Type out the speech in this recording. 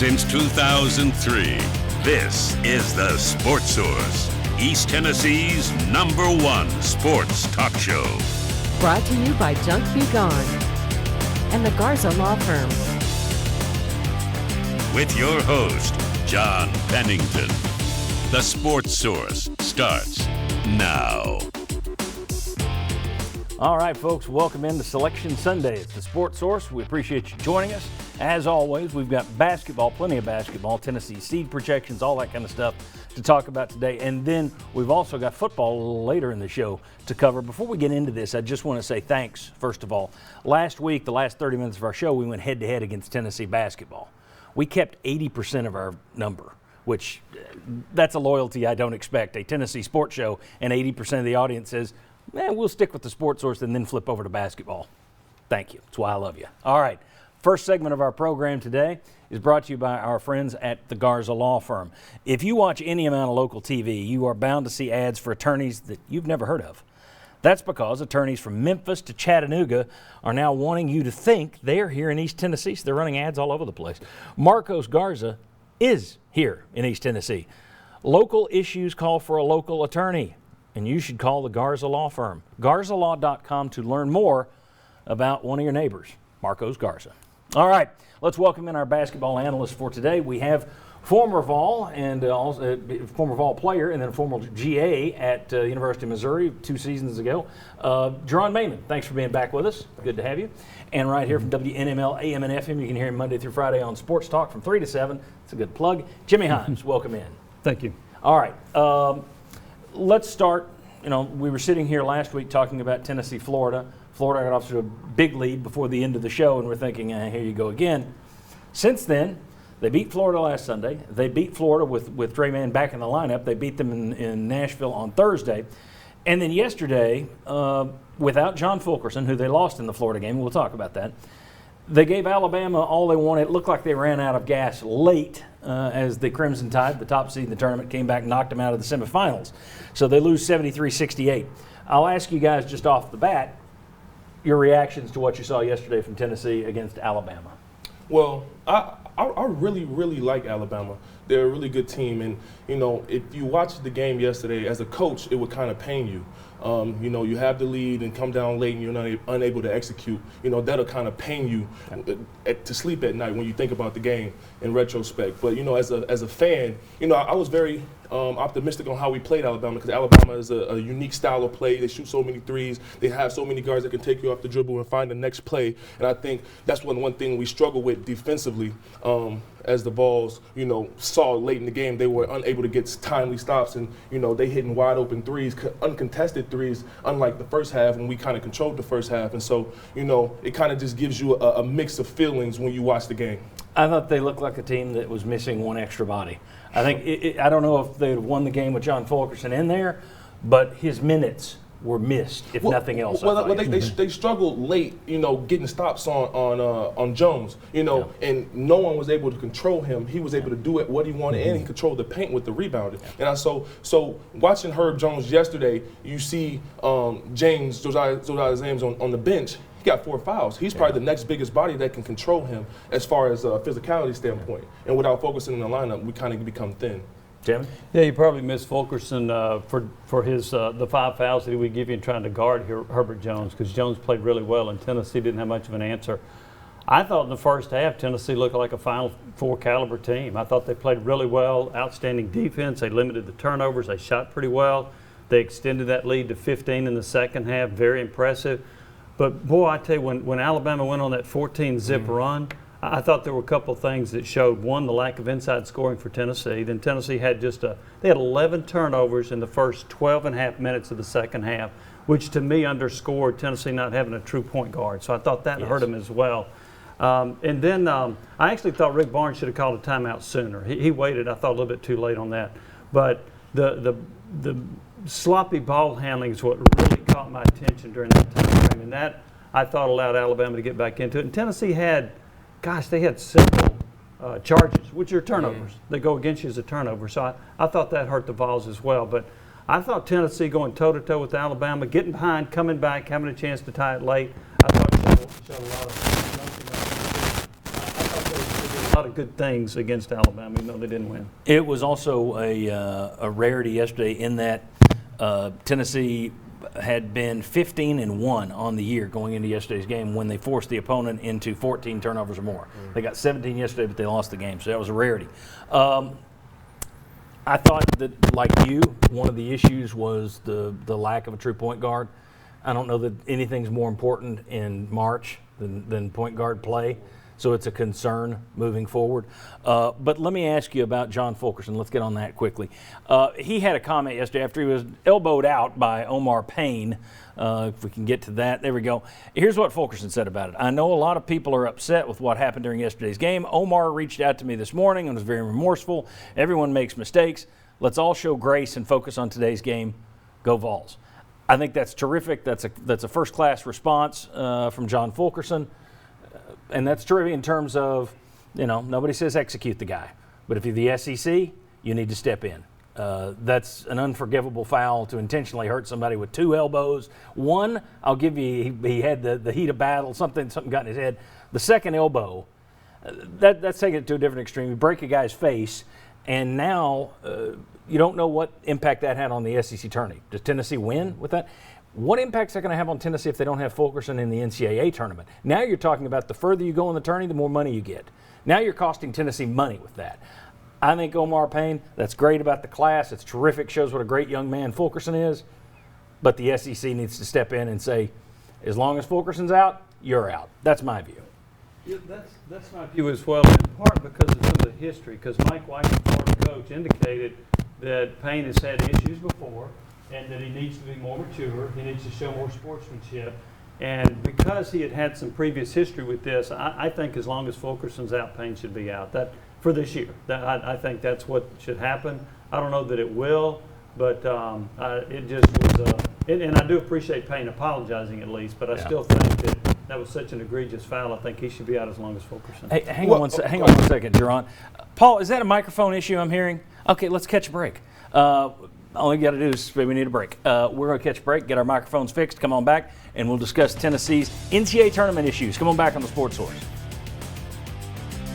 Since 2003, this is the Sports Source, East Tennessee's #1 sports talk show. Brought to you by Junk Be Gone and the Garza Law Firm. With your host, John Pennington. The Sports Source starts now. All right, folks, welcome into Selection Sunday. It's the Sports Source. We appreciate you joining us. As always, we've got basketball, plenty of basketball, Tennessee seed projections, all that kind of stuff to talk about today. And then we've also got football a little later in the show to cover. Before we get into this, I just want to say thanks, first of all. Last week, the last 30 minutes of our show, we went head-to-head against Tennessee basketball. We kept 80% of our number, which that's a loyalty I don't expect. A Tennessee sports show, and 80% of the audience says, we'll stick with the Sports Source and then flip over to basketball. Thank you. That's why I love you. All right. First segment of our program today is brought to you by our friends at the Garza Law Firm. If you watch any amount of local TV, you are bound to see ads for attorneys that you've never heard of. That's because attorneys from Memphis to Chattanooga are now wanting you to think they're here in East Tennessee, so they're running ads all over the place. Marcos Garza is here in East Tennessee. Local issues call for a local attorney, and you should call the Garza Law Firm. GarzaLaw.com to learn more about one of your neighbors, Marcos Garza. All right, let's welcome in our basketball analyst for today. We have former Vol and also former Vol player and then a former GA at University of Missouri 2 seasons ago, Jerron Mayman. Thanks for being back with us. Good to have you. And right here from WNML AM and FM, you can hear him Monday through Friday on Sports Talk from 3 to 7. It's a good plug. Jimmy Himes, welcome in. Thank you. All right, let's start. We were sitting here last week talking about Tennessee, Florida. Florida got off to a big lead before the end of the show, and we're thinking, here you go again. Since then, they beat Florida last Sunday. They beat Florida with Dre Mann back in the lineup. They beat them in Nashville on Thursday. And then yesterday, without John Fulkerson, who they lost in the Florida game, we'll talk about that, they gave Alabama all they wanted. It looked like they ran out of gas late as the Crimson Tide, the top seed in the tournament, came back and knocked them out of the semifinals. So they lose 73-68. I'll ask you guys just off the bat, your reactions to what you saw yesterday from Tennessee against Alabama. Well, I really, really like Alabama. They're a really good team. And, if you watched the game yesterday, as a coach, it would kind of pain you. You have the lead and come down late and you're unable to execute. That'll kind of pain you to sleep at night when you think about the game in retrospect. But, as a fan, I was very optimistic on how we played Alabama because Alabama is a unique style of play. They shoot so many threes. They have so many guards that can take you off the dribble and find the next play. And I think that's one thing we struggle with defensively as the Vols, saw late in the game. They were unable to get timely stops and, they hitting wide open threes, uncontested threes, unlike the first half when we kind of controlled the first half. And so, it kind of just gives you a mix of feelings when you watch the game. I thought they looked like a team that was missing one extra body. I think I don't know if they would have won the game with John Fulkerson in there, but his minutes were missed, if nothing else. They struggled late, getting stops on Jones, and no one was able to control him. He was able to do it what he wanted, and he controlled the paint with the rebounding. And so watching Herb Jones yesterday, you see Josiah James on the bench. He got 4 fouls. He's probably the next biggest body that can control him as far as a physicality standpoint. And without focusing in the lineup, we kind of become thin. Jim? Yeah, you probably missed Fulkerson for his the 5 fouls that he would give you in trying to guard Herbert Jones because Jones played really well and Tennessee didn't have much of an answer. I thought in the first half Tennessee looked like a Final Four caliber team. I thought they played really well, outstanding defense. They limited the turnovers. They shot pretty well. They extended that lead to 15 in the second half. Very impressive. But, boy, I tell you, when Alabama went on that 14-zip run, I thought there were a couple of things that showed, one, the lack of inside scoring for Tennessee. Then Tennessee had they had 11 turnovers in the first 12 and a half minutes of the second half, which to me underscored Tennessee not having a true point guard. So I thought that hurt them as well. And then I actually thought Rick Barnes should have called a timeout sooner. He waited, I thought, a little bit too late on that. But the sloppy ball handling is what really caught my attention during that time frame. And that, I thought, allowed Alabama to get back into it. And Tennessee they had several charges, which are turnovers. They go against you as a turnover. So I thought that hurt the Vols as well. But I thought Tennessee going toe-to-toe with Alabama, getting behind, coming back, having a chance to tie it late, I thought showed a lot of lot of good things against Alabama, even though they didn't win. It was also a rarity yesterday in that Tennessee had been 15-1 on the year going into yesterday's game when they forced the opponent into 14 turnovers or more. They got 17 yesterday, but they lost the game, so that was a rarity. I thought that, like you, one of the issues was the lack of a true point guard. I don't know that anything's more important in March than point guard play, so it's a concern moving forward. But let me ask you about John Fulkerson. Let's get on that quickly. He had a comment yesterday after he was elbowed out by Omar Payne. If we can get to that. There we go. Here's what Fulkerson said about it. I know a lot of people are upset with what happened during yesterday's game. Omar reached out to me this morning and was very remorseful. Everyone makes mistakes. Let's all show grace and focus on today's game. Go Vols. I think that's terrific. That's a first-class response from John Fulkerson. And that's terrific in terms of, nobody says execute the guy. But if you're the SEC, you need to step in. That's an unforgivable foul to intentionally hurt somebody with 2 elbows. One, I'll give you, he had the heat of battle, something got in his head. The second elbow, that's taking it to a different extreme. You break a guy's face, and now you don't know what impact that had on the SEC tourney. Does Tennessee win with that? What impact is that going to have on Tennessee if they don't have Fulkerson in the NCAA tournament? Now you're talking about the further you go in the tourney, the more money you get. Now you're costing Tennessee money with that. I think Omar Payne, that's great about the class. It's terrific, shows what a great young man Fulkerson is. But the SEC needs to step in and say, as long as Fulkerson's out, you're out. That's my view. Yeah, that's my view as well, in part because of some of the history, because Mike White, the Florida coach, indicated that Payne has had issues before and that he needs to be more mature, he needs to show more sportsmanship. And because he had some previous history with this, I think as long as Fulkerson's out, Payne should be out. That for this year. I think that's what should happen. I don't know that it will, but it just was and I do appreciate Payne apologizing at least, but I still think that was such an egregious foul. I think he should be out as long as Fulkerson. Hey, hang on one second, Jerron. Paul, is that a microphone issue I'm hearing? Okay, let's catch a break. All you got to do is we need a break. We're going to catch a break, get our microphones fixed, come on back, and we'll discuss Tennessee's NCAA tournament issues. Come on back on the Sports Source.